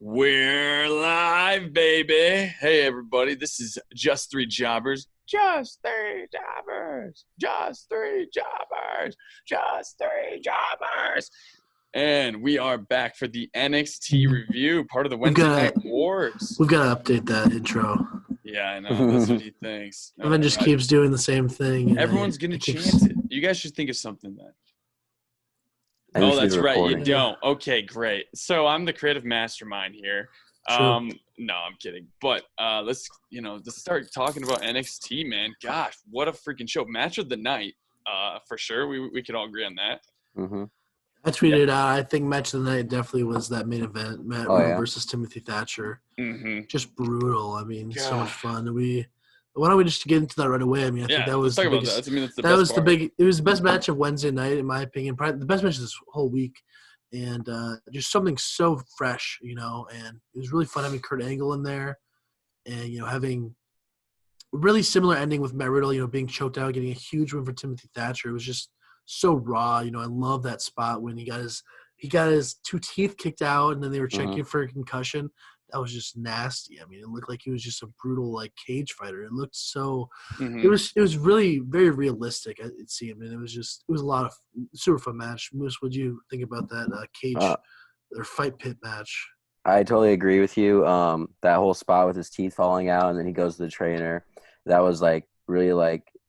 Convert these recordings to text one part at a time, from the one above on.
We're live, baby. Hey, everybody. This is Just Three Jobbers. Just three jobbers. Just three jobbers. Just three jobbers. And we are back for the NXT review, part of the Wednesday Night Wars. We've got to update that intro. Yeah, I know. That's what he thinks. Evan just keeps doing the same thing. Everyone's going to chant it. You guys should think of something then. Oh, that's right. You don't. Okay, great. So I'm the creative mastermind here. No, I'm kidding. But let's start talking about NXT, man. Gosh, what a freaking show! Match of the night, for sure. We could all agree on that. Mm-hmm. I tweeted out. I think match of the night definitely was that main event, Matt Riddle versus Timothy Thatcher. Mm-hmm. Just brutal. I mean, so much fun. Why don't we just get into that right away? I mean, I think that was the biggest. It was the best match of Wednesday night, in my opinion. Probably the best match of this whole week, and just something so fresh, and it was really fun having Kurt Angle in there, and having a really similar ending with Matt Riddle, being choked out, getting a huge win for Timothy Thatcher. It was just so raw. I love that spot when he got his two teeth kicked out, and then they were checking for a concussion. That was just nasty. I mean, it looked like he was just a brutal cage fighter. It looked so. It was really very realistic. It seemed, and it was a lot of super fun match. Moose, what'd you think about that cage or fight pit match? I totally agree with you. That whole spot with his teeth falling out, and then he goes to the trainer. That was really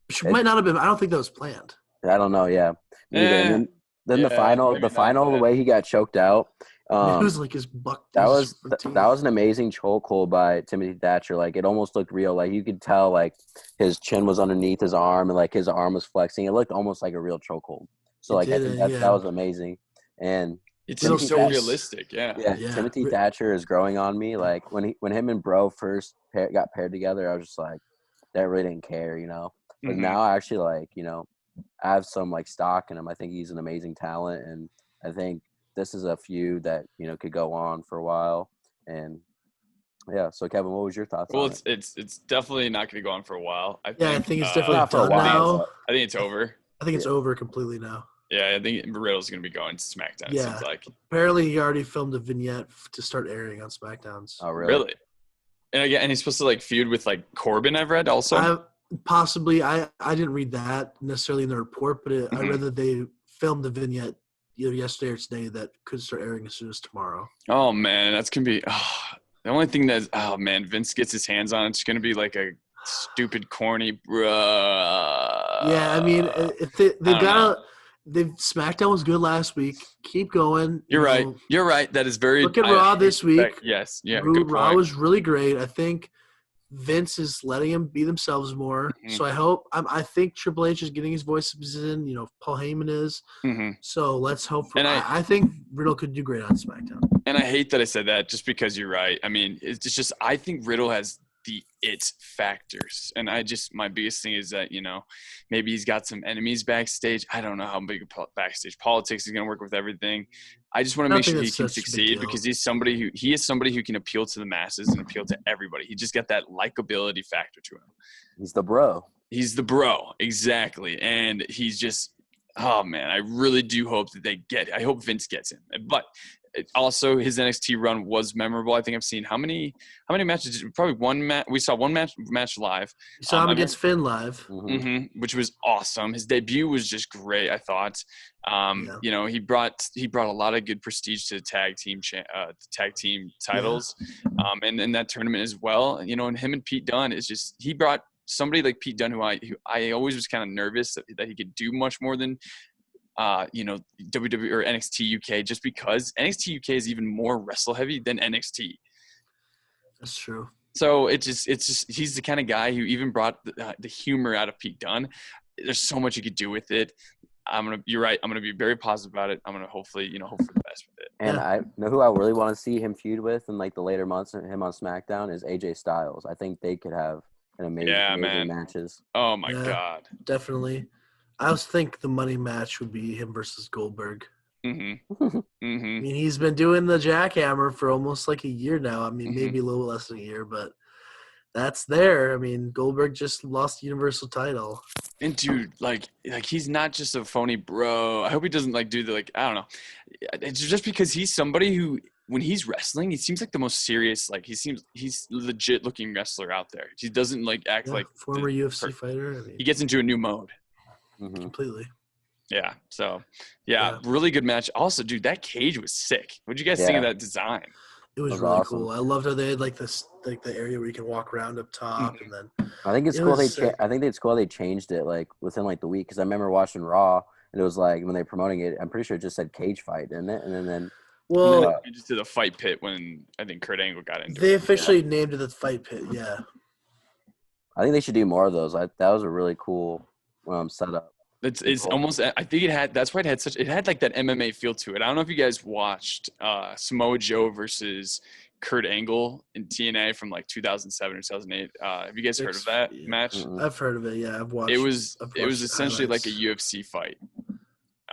Which might not have been. I don't think that was planned. I don't know. Yeah. And then the final, the way he got choked out. It was like his buck. That was an amazing chokehold by Timothy Thatcher. It almost looked real. You could tell his chin was underneath his arm and his arm was flexing. It looked almost like a real chokehold. So I think that was amazing. And it seems so realistic. Yeah. Timothy Thatcher is growing on me. When him and Bro first got paired together, I was just that really didn't care, But now I actually I have some stock in him. I think he's an amazing talent, and I think this is a feud that could go on for a while. And so Kevin, what was your thoughts? Well, on it's definitely not going to go on for a while. I think it's definitely done now. I think it's over. I think it's over completely now. Yeah, I think Riddle's going to be going to SmackDown. Yeah. It seems like. Apparently, he already filmed a vignette to start airing on SmackDowns. Oh, really? And he's supposed to feud with Corbin. I've read also. Possibly, I didn't read that necessarily in the report, but I read that they filmed the vignette yesterday or today that could start airing as soon as tomorrow. Oh man, that's gonna be the only thing that Vince gets his hands on. It's gonna be a stupid, corny, bruh. Yeah, I mean, if they've SmackDown was good last week. Keep going. You're right. You're right. That is very. Look at Raw this week. Yes. Yeah. Raw was really great. I think Vince is letting them be themselves more. So I think Triple H is getting his voice in. Paul Heyman is. So let's hope for. I think Riddle could do great on SmackDown. And I hate that I said that just because you're right. I mean, it's just I think Riddle has the it factors, and my biggest thing is that maybe he's got some enemies backstage. I don't know how big backstage politics is going to work with everything. I just want to make sure he can succeed because he is somebody who can appeal to the masses and appeal to everybody. He just got that likability factor to him. He's the bro. Exactly, and he's just oh man, I really do hope that I hope Vince gets him, but. Also, his NXT run was memorable. I think I've seen how many matches? Probably one match. We saw one match live. You saw him against Finn live, which was awesome. His debut was just great. I thought. He brought a lot of good prestige to the tag team titles, and in that tournament as well. And him and Pete Dunne is just he brought somebody like Pete Dunne who I always was kind of nervous that he could do much more than. WWE or NXT UK just because NXT UK is even more wrestle heavy than NXT. That's true. So it's just he's the kind of guy who even brought the humor out of Pete Dunne. There's so much you could do with it. You're right. I'm gonna be very positive about it. I'm gonna hopefully hope for the best with it. And I know who I really want to see him feud with in the later months of him on SmackDown is AJ Styles. I think they could have an amazing matches. Oh my God. Definitely. I also think the money match would be him versus Goldberg. I mean, he's been doing the jackhammer for almost a year now. I mean, maybe a little less than a year, but that's there. I mean, Goldberg just lost the Universal title. And dude, he's not just a phony bro. I hope he doesn't do the I don't know. It's just because he's somebody who when he's wrestling, he seems like the most serious. Like he's legit looking wrestler out there. He doesn't like act like former UFC fighter. I mean, he gets into a new mode. Completely. Yeah. So, really good match. Also, dude, that cage was sick. What'd you guys think of that design? It was really awesome. Cool. I loved how they had like this, like the area where you can walk around up top, and then I think it's cool. I think it's cool they changed it like within like the week, because I remember watching Raw and it was like when they were promoting it, I'm pretty sure it just said cage fight, didn't it? And then they just did a fight pit when I think Kurt Angle got into it. They officially named it the fight pit. Yeah. I think they should do more of those. That was a really cool setup. It's almost. I think it had. That's why it had such. It had like that MMA feel to it. I don't know if you guys watched Samoa Joe versus Kurt Angle in TNA from like 2007 or 2008. Have you guys heard of that match? I've heard of it. Yeah, I've watched. It was essentially like a UFC fight.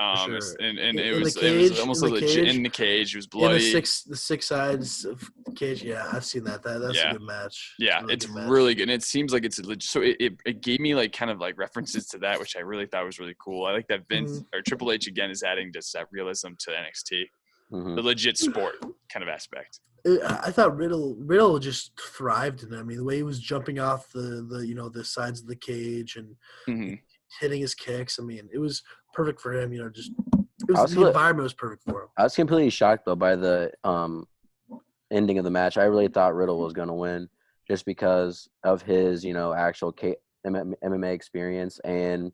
And it was almost legit in the cage. It was bloody. The six sides of the cage. Yeah, I've seen that. That's a good match. Yeah, it's really good. And it seems like it's legit. So it gave me like kind of like references to that, which I really thought was really cool. I like that Vince or Triple H again is adding just that realism to NXT, the legit sport kind of aspect. I thought Riddle just thrived in it. I mean, the way he was jumping off the sides of the cage and hitting his kicks. I mean, it was perfect for him. The environment was perfect for him. I was completely shocked though by the ending of the match. I really thought Riddle was going to win just because of his actual MMA experience, and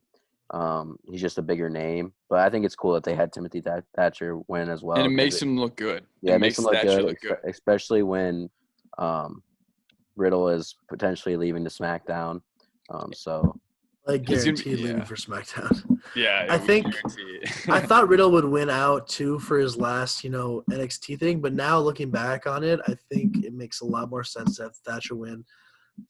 he's just a bigger name. But I think it's cool that they had Timothy Thatcher win as well, and it makes him look good. Yeah, it makes him look good, especially when Riddle is potentially leaving to SmackDown. Like guaranteed leaving for SmackDown. Yeah, I thought Riddle would win out too for his last, NXT thing. But now looking back on it, I think it makes a lot more sense to have Thatcher win.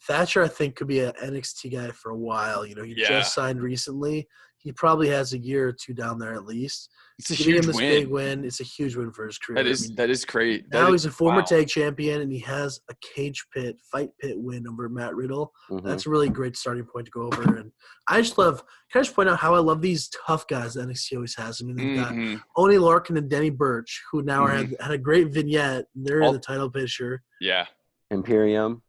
Thatcher, I think, could be an NXT guy for a while. He just signed recently. He probably has a year or two down there at least. It's a huge win. Big win. It's a huge win for his career. That is great. Now he's a former tag champion, and he has a fight pit win over Matt Riddle. That's a really great starting point to go over. And I just love – can I just point out how I love these tough guys that NXT always has? I mean, they've got Oney Lorcan and Denny Burch, who now had a great vignette. They're in the title picture. Yeah. Imperium,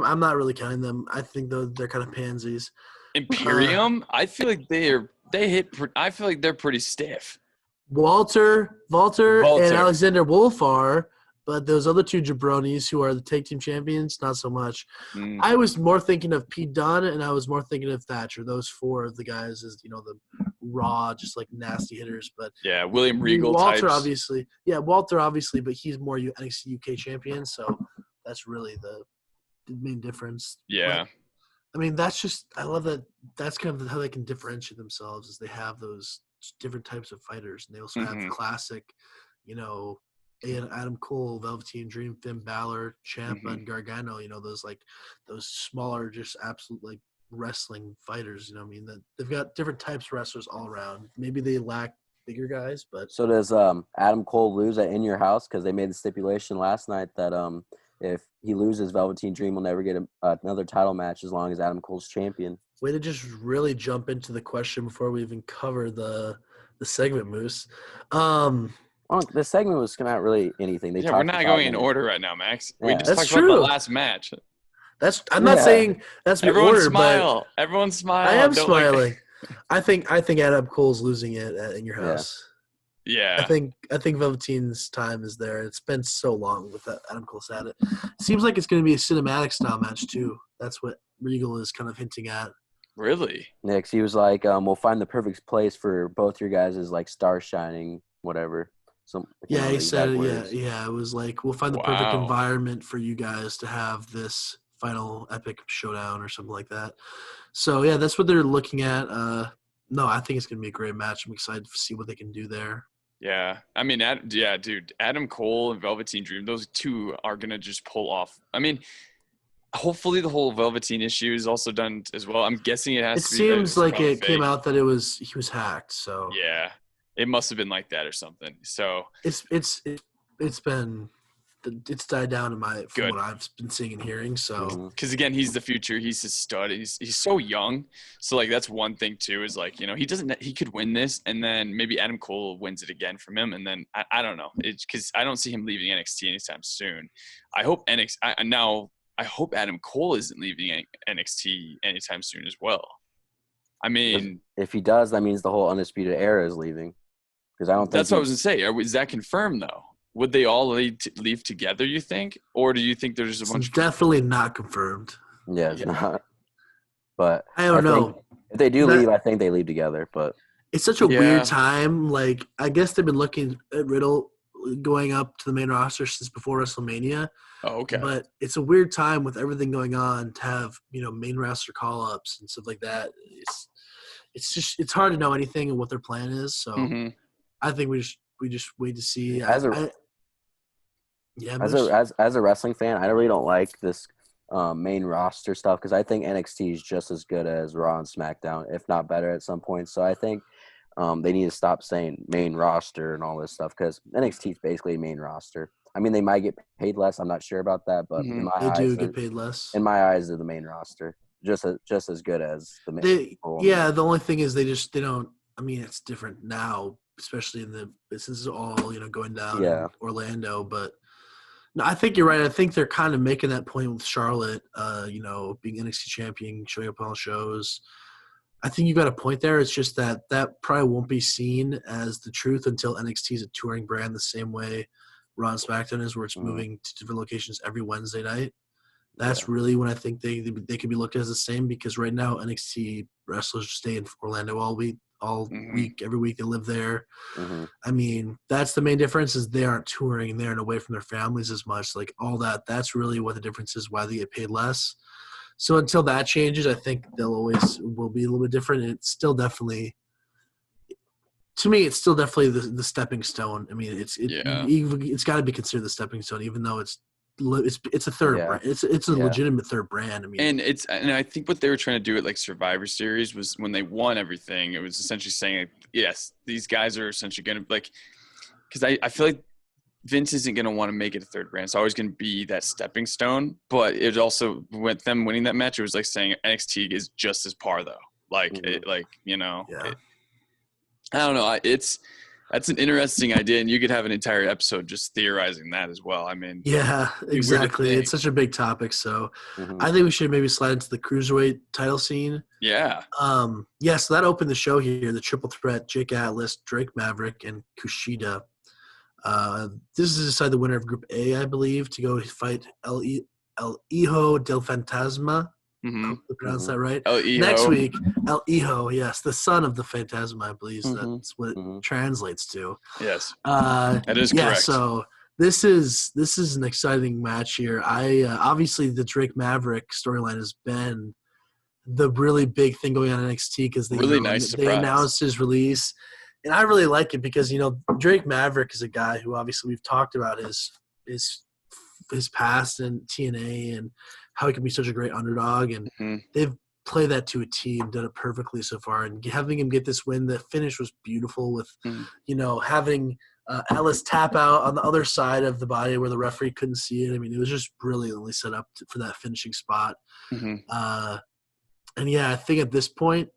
I'm not really counting them. I think they're kind of pansies. Imperium, I feel like I feel like they're pretty stiff. Walter and Alexander Wolf are, but those other two jabronis who are the tag team champions, not so much. I was more thinking of Pete Dunne, and I was more thinking of Thatcher. Those four of the guys is the raw, just like nasty hitters. But yeah, William Regal Walter types. obviously, but he's more NXT UK champion, so that's really the main difference. Yeah. But, I mean, I love that. That's kind of how they can differentiate themselves, is they have those different types of fighters, and they also have the classic, Adam Cole, Velveteen Dream, Finn Balor, Ciampa, and Gargano. Those smaller, just absolute like wrestling fighters. That they've got different types of wrestlers all around. Maybe they lack bigger guys, but so does Adam Cole lose at In Your House? Because they made the stipulation last night that if he loses, Velveteen Dream will never get another title match as long as Adam Cole's champion. Way to just really jump into the question before we even cover the segment, Moose. Well, the segment was not really anything. We're not going in order right now, Max. Yeah. We just talked about the last match. I'm not saying that's my Everyone order, smile. but Everyone smile. I am smiling. I think Adam Cole's losing it In Your House. Yeah. I think Velveteen's time is there. It's been so long with that Adam Cole's at it. Seems like it's going to be a cinematic style match too. That's what Regal is kind of hinting at. Really? Next, he was like, "We'll find the perfect place for both your guys' like star shining, whatever." He said, yeah. It was like, we'll find the perfect environment for you guys to have this final epic showdown or something like that. So yeah, that's what they're looking at. No, I think it's going to be a great match. I'm excited to see what they can do there. Yeah. I mean, dude, Adam Cole and Velveteen Dream, those two are going to just pull off. I mean, hopefully the whole Velveteen issue is also done as well. I'm guessing it has to be. It seems like it came out that he was hacked, so. Yeah. It must have been like that or something. So it's been it's died down from what I've been seeing and hearing. So because again, he's the future. He's his stud. He's so young. So like that's one thing too. Is like he could win this, and then maybe Adam Cole wins it again from him, and then I don't know. It's because I don't see him leaving NXT anytime soon. I hope I hope Adam Cole isn't leaving NXT anytime soon as well. I mean, if he does, that means the whole Undisputed Era is leaving. Because I don't think that's what I was going to say. Is that confirmed though? Would they all leave together, you think? Or do you think there's a bunch of – definitely not confirmed. Yeah, it's not. But I don't know. If they do leave, I think they leave together. But it's such a weird time. Like, I guess they've been looking at Riddle going up to the main roster since before WrestleMania. Oh, okay. But it's a weird time with everything going on to have, main roster call-ups and stuff like that. It's hard to know anything and what their plan is. So I think we just wait to see. As a wrestling fan, I really don't like this main roster stuff because I think NXT is just as good as Raw and SmackDown, if not better at some point. So I think they need to stop saying main roster and all this stuff because NXT is basically a main roster. I mean, they might get paid less. I'm not sure about that, but in my eyes, they do get paid less. In my eyes, they're the main roster, just as good as the main. The only thing is they don't. I mean, it's different now, especially this is all going down in Orlando. But no, I think you're right. I think they're kind of making that point with Charlotte. Being NXT champion, showing up on all shows. I think you got a point there. It's just that probably won't be seen as the truth until NXT is a touring brand the same way Raw and SmackDown is, where it's moving to different locations every Wednesday night. That's really when I think they could be looked at as the same, because right now NXT wrestlers stay in Orlando all week, every week they live there. I mean, that's the main difference is they aren't touring and they aren't away from their families as much. Like all that, that's really what the difference is, why they get paid less. So until that changes, I think will be a little bit different. And it's still definitely, to me, it's still definitely the stepping stone. I mean, it's got to be considered the stepping stone, even though it's a third brand. It's a legitimate third brand. I mean, and I think what they were trying to do at like Survivor Series was when they won everything, it was essentially saying, yes, these guys are essentially going to like, because I feel like Vince isn't going to want to make it a third brand. It's always going to be that stepping stone. But it also, with them winning that match, it was like saying NXT is just as par though. Like I don't know. That's an interesting idea, and you could have an entire episode just theorizing that as well. I mean, yeah, exactly. It's such a big topic, so I think we should maybe slide into the cruiserweight title scene. Yeah. So that opened the show here. The triple threat: Jake Atlas, Drake Maverick, and Kushida. This is to decide the winner of Group A, I believe, to go fight El Hijo del Fantasma. I hope I pronounced that right. Next week, El Hijo, yes, the son of the Phantasma, I believe that's what it translates to. Yes, that is correct. So this is an exciting match here. Obviously the Drake Maverick storyline has been the really big thing going on in NXT because they announced his release, and I really like it because Drake Maverick is a guy who obviously we've talked about his past in TNA and how he can be such a great underdog, and they've played that to a T and done it perfectly so far. And having him get this win, the finish was beautiful with, having Ellis tap out on the other side of the body where the referee couldn't see it. I mean, it was just brilliantly set up for that finishing spot. I think at this point,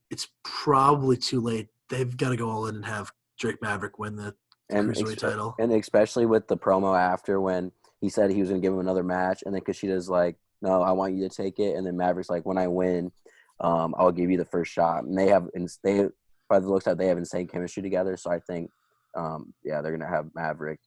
it's probably too late. They've got to go all in and have Drake Maverick win the Cruiserweight title. And especially with the promo after when he said he was going to give him another match, and then Kushida's like, no, I want you to take it. And then Maverick's like, when I win, I'll give you the first shot. And they by the looks of it, they have insane chemistry together. So I think, they're going to have Maverick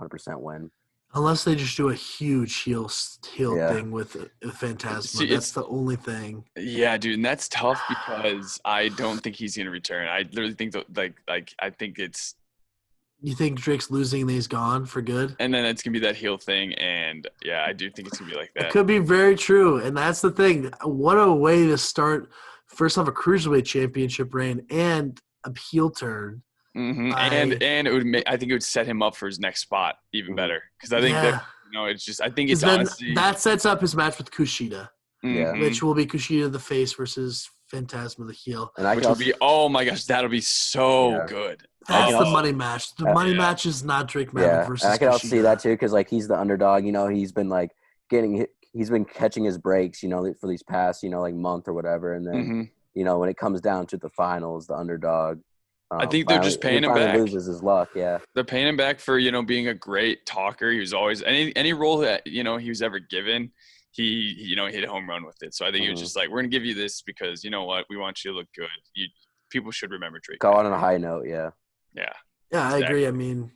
100% win. Unless they just do a huge heel thing with Phantasma. That's the only thing. Yeah, dude, and that's tough because I don't think he's going to return. I literally think that, I think it's. You think Drake's losing and he's gone for good? And then it's going to be that heel thing, and, I do think it's going to be like that. It could be very true, and that's the thing. What a way to start, first off, a Cruiserweight Championship reign and a heel turn. And it would I think it would set him up for his next spot even better. Because I think it's just – I think it's honestly – that sets up his match with Kushida, which will be Kushida the face versus Phantasma the heel. And which would be, oh my gosh, that'll be so good. That's the money match. The money match is not Drake Maverick versus and I can also Kushida. see that too because like he's the underdog. He's been like he's been catching his breaks. For these past like month or whatever, and then when it comes down to the finals, the underdog. I think they're just paying him back. Loses his luck, yeah. They're paying him back for being a great talker. He was always any role that he was ever given. He hit a home run with it. So I think he was just like, we're gonna give you this because you know what, we want you to look good. People should remember Drake. Go on a high note, yeah. Yeah, exactly. I agree. I mean,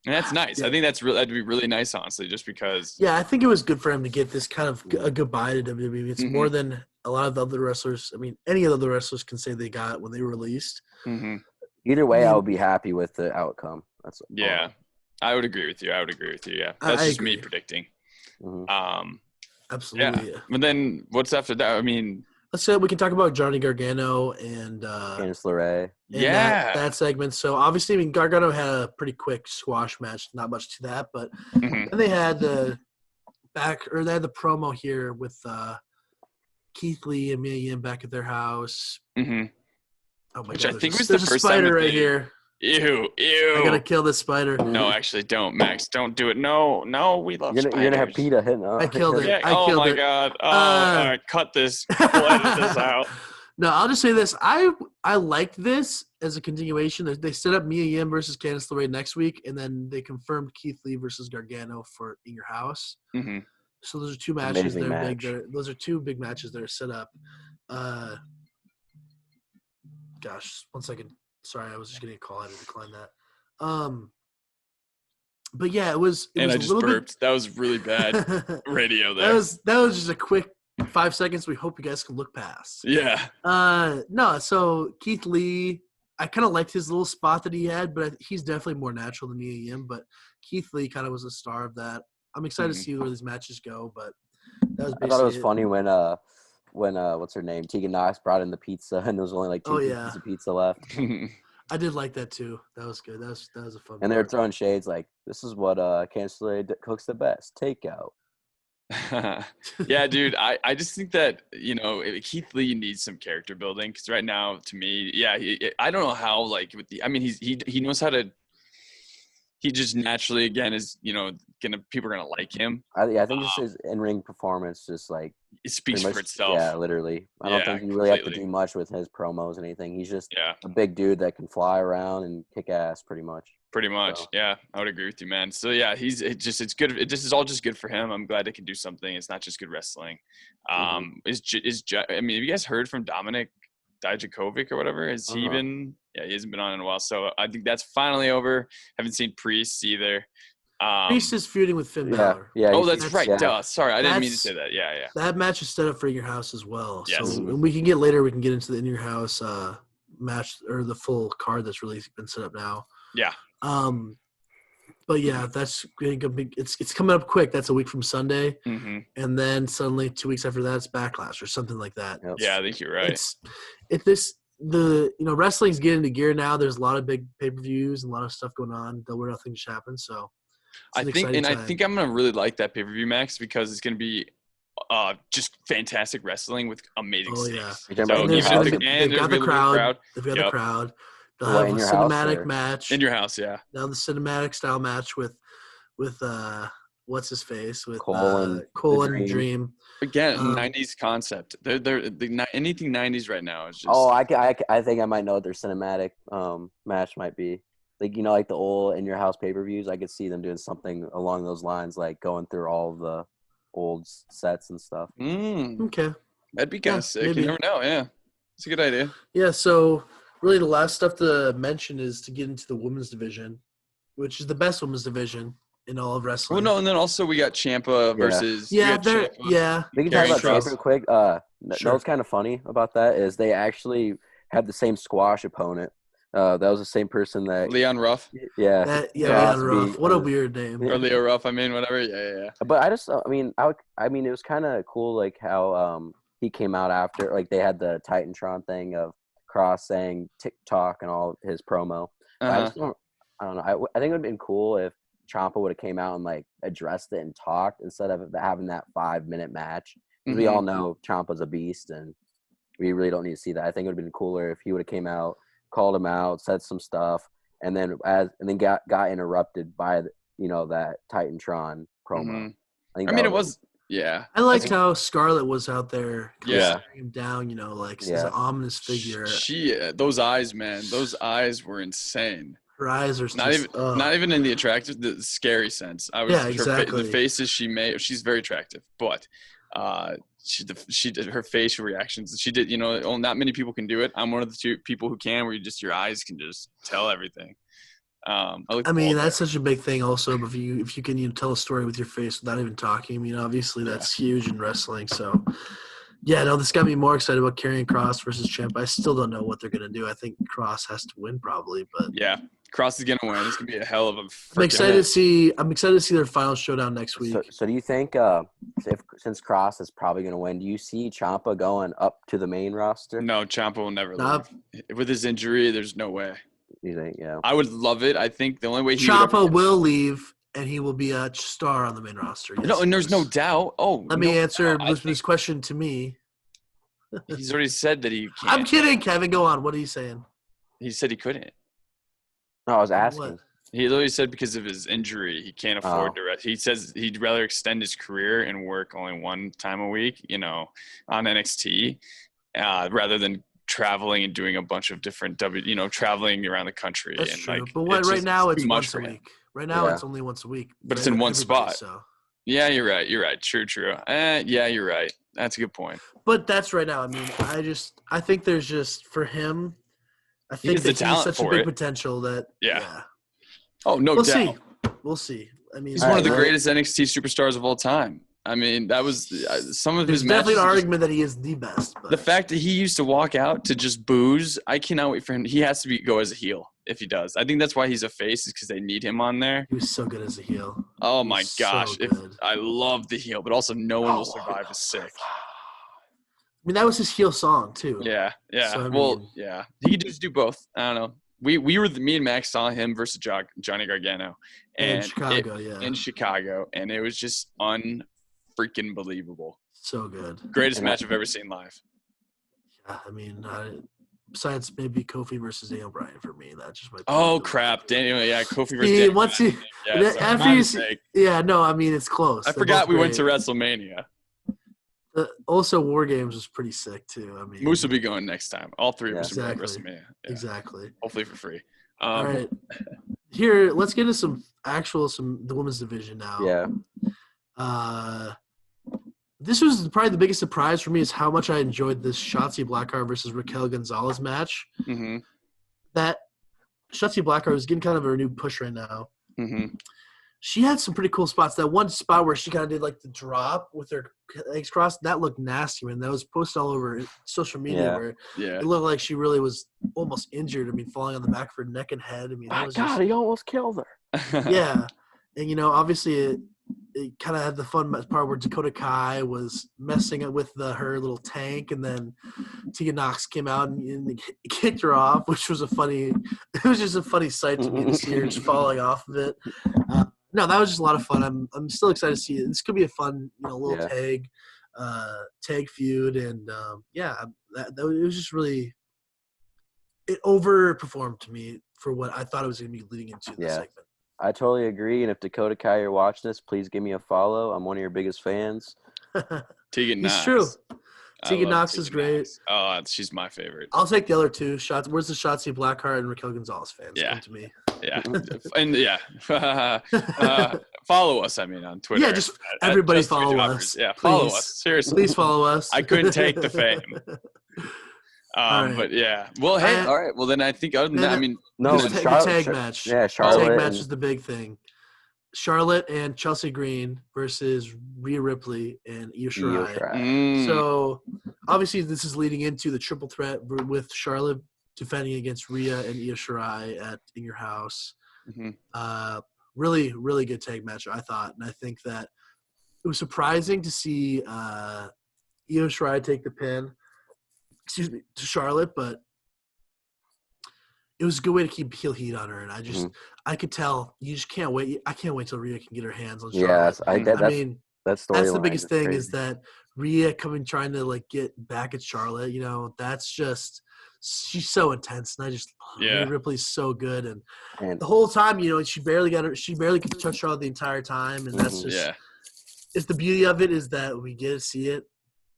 and that's nice. Yeah. I think that'd be really nice, honestly, just because. Yeah, I think it was good for him to get this kind of a goodbye to WWE. It's more than a lot of the other wrestlers. I mean, any of the other wrestlers can say they got when they were released. Either way, I would be happy with the outcome. I would agree with you. Yeah, that's just me predicting. Absolutely. Yeah. But then what's after that? I mean, let's say we can talk about Johnny Gargano and Candice LeRae. That segment. So obviously, I mean, Gargano had a pretty quick squash match. Not much to that, but then they had the promo here with Keith Lee and Mia Yim back at their house. Oh my God! I think was there's the a first spider time right here. Ew! I gotta kill this spider. No, actually, don't, Max. Don't do it. No, we love spiders. You're gonna have PETA hitting up. I killed it. Yeah, oh my God! All right, cut this. We'll edit this out. No, I'll just say this. I liked this as a continuation. They set up Mia Yim versus Candice LeRae next week, and then they confirmed Keith Lee versus Gargano for In Your House. So those are two matches. Those are two big matches that are set up. Gosh, 1 second. Sorry, I was just getting a call. I had to decline that. But yeah, it was. And I just burped. That was really bad radio there. That was just a quick 5 seconds. We hope you guys can look past. Yeah. No. So Keith Lee, I kind of liked his little spot that he had, but he's definitely more natural than Mia Yim. But Keith Lee kind of was a star of that. I'm excited to see where these matches go. But that was. I thought it was funny when what's her name, Tegan Knox brought in the pizza and there was only like two pieces of pizza left. I did like that too. That was good. That was a fun. And they were throwing shades like, "This is what Candice LeRae cooks the best, takeout." Yeah, dude. I just think that Keith Lee needs some character building because right now, to me, I don't know how he knows how to. He just naturally again is people are gonna like him. I think just his in-ring performance just like it speaks for itself. Yeah, literally. I don't think you really have to do much with his promos and anything. He's just a big dude that can fly around and kick ass pretty much. So. Yeah, I would agree with you, man. So yeah, it's good. It just is all just good for him. I'm glad they can do something. It's not just good wrestling. I mean, have you guys heard from Dominic Dijakovic or whatever? Has he been? Yeah, he hasn't been on in a while. So I think that's finally over. Haven't seen Priest either. Priest is feuding with Finn Balor. Yeah. Oh, that's right. Yeah. Duh. Sorry, I didn't mean to say that. Yeah. That match is set up for In Your House as well. Yes. So when we can get later, we can get into the In Your House match or the full card that's really been set up now. Yeah. But yeah, that's going to be. It's coming up quick. That's a week from Sunday, and then suddenly 2 weeks after that, it's Backlash or something like that. Yep. Yeah, I think you're right. Wrestling's getting into gear now. There's a lot of big pay-per-views and a lot of stuff going on. Double or Nothing just happened, so I think I'm gonna really like that pay-per-view, Max, because it's gonna be just fantastic wrestling with amazing stakes. Yeah. So they've got the crowd. They've got the crowd. They'll have a cinematic match. In Your House, yeah. Now the cinematic style match with what's his face with Cole and Dream. Again, 90s concept. They're anything 90s right now is just. Oh, I think I might know what their cinematic match might be. Like like the old In Your House pay-per-views. I could see them doing something along those lines, like going through all of the old sets and stuff. Okay, that'd be kind of sick. Maybe. You never know. Yeah, it's a good idea. Yeah. So really, the last stuff to mention is to get into the women's division, which is the best women's division in all of wrestling. Well, no, and then also we got Ciampa versus. We can talk about Ciampa real quick. What's kind of funny about that is they actually had the same squash opponent. That was the same person that Leon Ruff. Yeah. Leon Ruff. What a weird name. Or Leo Ruff. I mean, whatever. Yeah. But I mean, it was kind of cool, like how he came out after, like they had the Titantron thing of Cross saying TikTok and all his promo. I don't know. I think it would have been cool if Ciampa would have came out and like addressed it and talked instead of having that 5-minute match. We all know Ciampa's a beast and we really don't need to see that. I think it would have been cooler if he would have came out, called him out, said some stuff, and then got interrupted by that Titantron promo. Mm-hmm. I mean, it was. Yeah. I liked how Scarlett was out there staring him down, as an ominous figure. Those eyes, man, those eyes were insane. Her eyes are not even in the attractive, the scary sense. Exactly. The faces she made, she's very attractive, but she did her facial reactions. She did, not many people can do it. I'm one of the 2 people who can, where your eyes can just tell everything. That's such a big thing also, if you can tell a story with your face without even talking. Obviously that's huge in wrestling. So this got me more excited about Karrion Kross versus Ciampa. I still don't know what they're gonna do. I think Kross has to win probably, but Kross is gonna win. It's gonna be a hell of a I'm excited to see their final showdown next week. So do you think since Kross is probably gonna win, do you see Ciampa going up to the main roster? No, Ciampa will never leave. With his injury, there's no way. You think? Yeah. I would love it. I think the only way Ciampa will leave, and he will be a star on the main roster. Yes, and there's no doubt. Let me answer this question to me. He's already said that he can't. I'm kidding, Kevin. Go on. What are you saying? He said he couldn't. No, I was asking. What? He literally said because of his injury, he can't afford to rest. He says he'd rather extend his career and work only one time a week, on NXT, rather than traveling and doing a bunch of different traveling around the country. That's true. But right now it's once a week. Right now it's only once a week. But it's in one spot. So. Yeah, you're right. True. Yeah, you're right. That's a good point. But that's right now. I think there's just for him. I think that he's such a big potential that. Yeah. Oh, no doubt. We'll see. He's one of the greatest NXT superstars of all time. That was some of his matches. There's definitely an argument that he is the best. But. The fact that he used to walk out to just booze, I cannot wait for him. He has to go as a heel if he does. I think that's why he's a face, is because they need him on there. He was so good as a heel. Oh, my gosh. I love the heel, but also No One Will Survive is sick. That was his heel song, too. Yeah. So, he could just do both. I don't know. Me and Max saw him versus Johnny Gargano. In Chicago, In Chicago, and it was just freaking believable. So good. Greatest match I've ever seen live. Yeah, besides maybe Kofi versus Daniel Bryan for me, that just might. Oh crap, Daniel! Yeah, Kofi versus Daniel. It's close. I forgot we went to WrestleMania. Also, War Games was pretty sick too. Moose will be going next time. All 3 of us will be going to WrestleMania. Yeah. Exactly. Hopefully for free. All right. Here, let's get into the women's division now. Yeah. This was probably the biggest surprise for me is how much I enjoyed this Shotzi Blackheart versus Raquel Gonzalez match. Mm-hmm. That Shotzi Blackheart is getting kind of a renewed push right now. Mm-hmm. She had some pretty cool spots. That one spot where she kind of did like the drop with her legs crossed, that looked nasty, man. That was posted all over social media where it looked like she really was almost injured. Falling on the back of her neck and head. He almost killed her. Yeah. And, obviously it kind of had the fun part where Dakota Kai was messing it with her little tank, and then Tegan Nox came out and kicked her off, which was it was just a funny sight to me to see her just falling off of it. No, that was just a lot of fun. I'm still excited to see it. This could be a fun, little tag feud, and it was just really it overperformed to me for what I thought it was going to be leading into the segment. I totally agree. And if Dakota Kai, you're watching this, please give me a follow. I'm one of your biggest fans. Tegan Nox. It's true. Tegan Nox is great. Oh, she's my favorite. I'll take the other two shots. Where's the Shotzi Blackheart and Raquel Gonzalez fans? Come to me. Yeah. And follow us, on Twitter. Yeah, just everybody follow us. Yeah, follow us. Seriously. Please follow us. I couldn't take the fame. But yeah. Well, hey, all right. Well, then I think other than that, the tag match. Yeah, Charlotte. The tag match is the big thing. Charlotte and Chelsea Green versus Rhea Ripley and Io Shirai. So, obviously, this is leading into the triple threat with Charlotte defending against Rhea and Io Shirai In Your House. Mm-hmm. Really, really good tag match, I thought. And I think that it was surprising to see Io Shirai take the pin, to Charlotte, but it was a good way to keep heel heat on her. And I could tell you just can't wait. I can't wait till Rhea can get her hands on Charlotte. Yes, That's the biggest thing is that Rhea trying to like get back at Charlotte. That's just she's so intense, and Rhea Ripley's so good, and the whole time, she barely could touch Charlotte the entire time, and that's just it's the beauty of it is that we get to see it,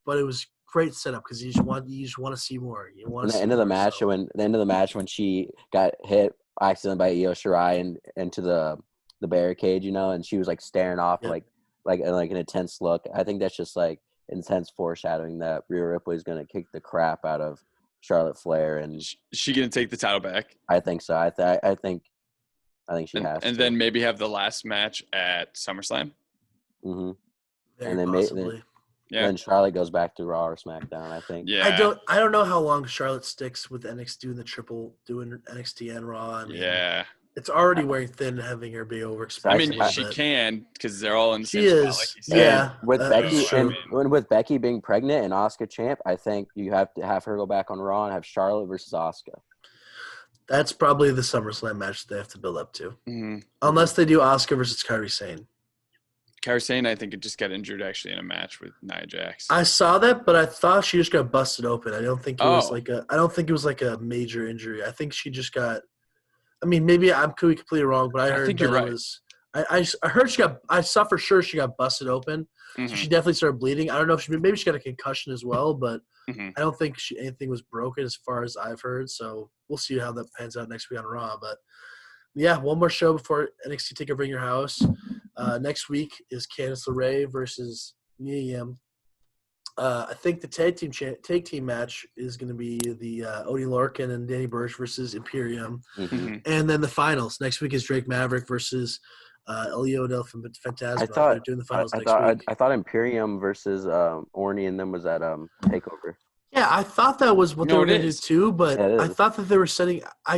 but it was great setup because you just want to see more. You want to see the end of the match when she got hit accidentally by Io Shirai and into the barricade, and she was like staring off like an intense look. I think that's just like intense foreshadowing that Rhea Ripley is going to kick the crap out of Charlotte Flair, and is she going to take the title back? I think so. I think she has. And then maybe have the last match at SummerSlam. Mm-hmm. And then possibly. Then Charlotte goes back to Raw or SmackDown, I think. Yeah. I don't know how long Charlotte sticks with NXT doing NXT and Raw. It's already wearing thin having her be overexposed. She can because they're all in the same spot, like you said. Yeah. With Becky being pregnant and Asuka champ, I think you have to have her go back on Raw and have Charlotte versus Asuka. That's probably the SummerSlam match they have to build up to. Mm-hmm. Unless they do Asuka versus Kairi Sane. Kairi Sane, I think, it just got injured actually in a match with Nia Jax. I saw that, but I thought she just got busted open. I don't think it was like a major injury. I think she just got. I mean, maybe I could be completely wrong, but I heard think you're right. I heard I saw for sure she got busted open, so she definitely started bleeding. I don't know if maybe she got a concussion as well, but I don't think anything was broken as far as I've heard. So we'll see how that pans out next week on Raw. But yeah, one more show before NXT Takeover in Your House. Next week is Candice LeRae versus Mia Yim. I think the tag team match is going to be the Odie Lorcan and Danny Burch versus Imperium. Mm-hmm. And then the finals. Next week is Drake Maverick versus Elio Del Fantasma. They're doing the finals next week. I thought Imperium versus Orny and them was at TakeOver. Yeah, I thought that was what they were going to do too, but I thought that they were setting – I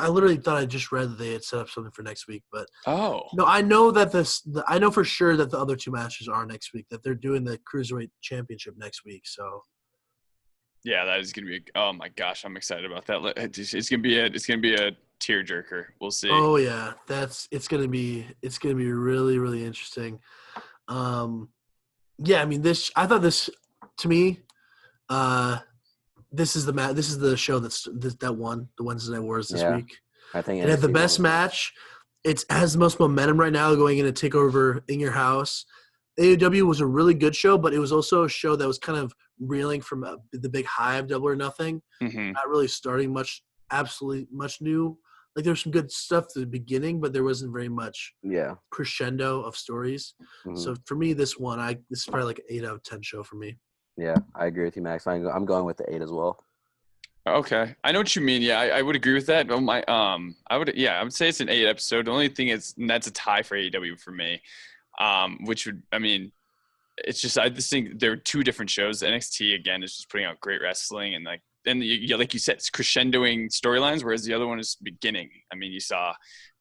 literally thought I just read that they had set up something for next week. But no, I know that I know for sure that the other two matches are next week, that they're doing the Cruiserweight Championship next week. So yeah, that is going to be – oh, my gosh, I'm excited about that. It's going to be a tearjerker. We'll see. Oh, yeah, it's going to be really, really interesting. Yeah, I mean, I thought this – to me – this is the show that won the Wednesday Night Wars this week. I think it had the best match. It has the most momentum right now going into TakeOver in Your House. AEW was a really good show, but it was also a show that was kind of reeling from the big high of Double or Nothing. Mm-hmm. Not really starting much new. Like there was some good stuff at the beginning, but there wasn't very much crescendo of stories. Mm-hmm. So for me, this is probably like an 8 out of 10 show for me. Yeah, I agree with you, Max. I'm going with the 8 as well. Okay, I know what you mean. Yeah, I would agree with that. I would say it's an 8 episode. The only thing is, and that's a tie for AEW for me. It's just I just think there are two different shows. NXT again is just putting out great wrestling and like you said, it's crescendoing storylines, whereas the other one is beginning. I mean, you saw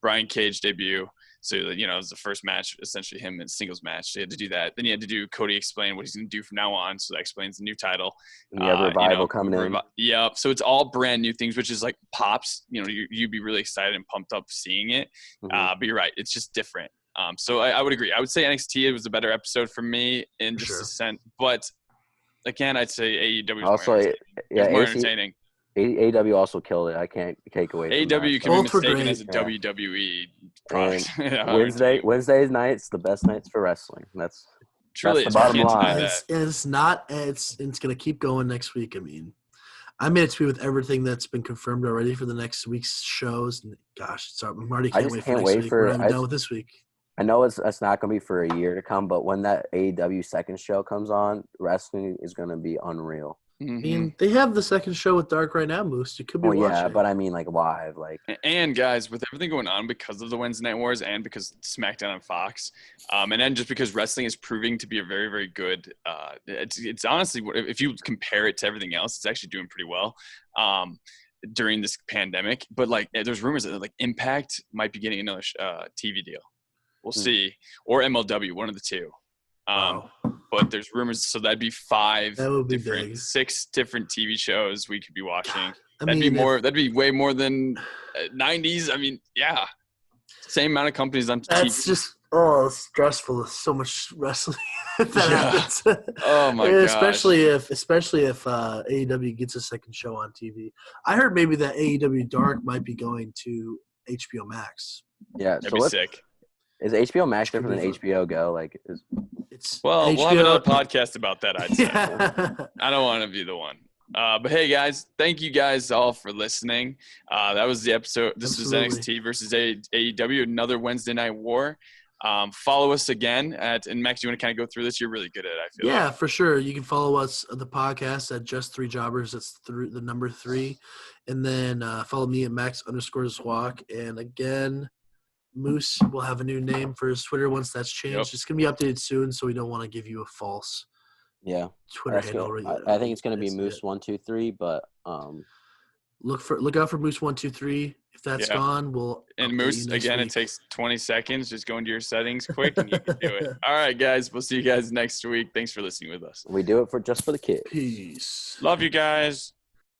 Brian Cage debut. So, it was the first match, essentially him in singles match. They had to do that. Then he had to do Cody explain what he's going to do from now on. So that explains the new title. And you have Revival coming in. Yeah. So it's all brand new things, which is like pops. You'd be really excited and pumped up seeing it. Mm-hmm. But you're right. It's just different. So I would agree. I would say NXT, it was a better episode for me in just a sense. But again, I'd say AEW was more entertaining. AEW also killed it. I can't take away from AEW can be mistaken as a WWE product. Wednesdays nights, the best nights for wrestling. That's the bottom line. It's going to keep going next week. I mean, I'm in it with everything that's been confirmed already for the next week's shows. And gosh, I'm already can't wait for next week. We're done with this week. I know it's not going to be for a year to come, but when that AEW second show comes on, wrestling is going to be unreal. Mm-hmm. I mean, they have the second show with Dark right now, Moose. You could be watching. Yeah, but I mean, like live, like. And guys, with everything going on because of the Wednesday Night Wars and because SmackDown on Fox, and then just because wrestling is proving to be a very, very good. It's honestly, if you compare it to everything else, it's actually doing pretty well during this pandemic. But like, there's rumors that like Impact might be getting another TV deal. We'll see, or MLW, one of the two. But there's rumors, so that'd be 6 different TV shows we could be watching. That'd be way more than 90s. I mean, yeah, same amount of companies on TV. Oh, it's stressful. There's so much wrestling if that happens. Oh my gosh. Especially if AEW gets a second show on TV. I heard maybe that AEW Dark might be going to HBO Max. Yeah, that'd be sick. Is HBO Max different than HBO Go? Well, we'll have another podcast about that. I'd say. I don't want to be the one. But hey, guys, thank you guys all for listening. That was the episode. This was NXT versus AEW, another Wednesday Night War. Follow us again and Max, you want to kind of go through this? You're really good at it, I feel. Yeah, for sure. You can follow us the podcast at Just Three Jobbers. That's the number 3. And then follow me at Max_Zwak. And again, Moose will have a new name for his Twitter once that's changed. Yep. It's going to be updated soon, so we don't want to give you a false Twitter handle. I think it's going to be Moose123, but look out for Moose123. If that's gone, we'll Moose again. Week. It takes 20 seconds. Just go into your settings quick, and you can do it. All right, guys. We'll see you guys next week. Thanks for listening with us. We do it just for the kids. Peace. Love you guys.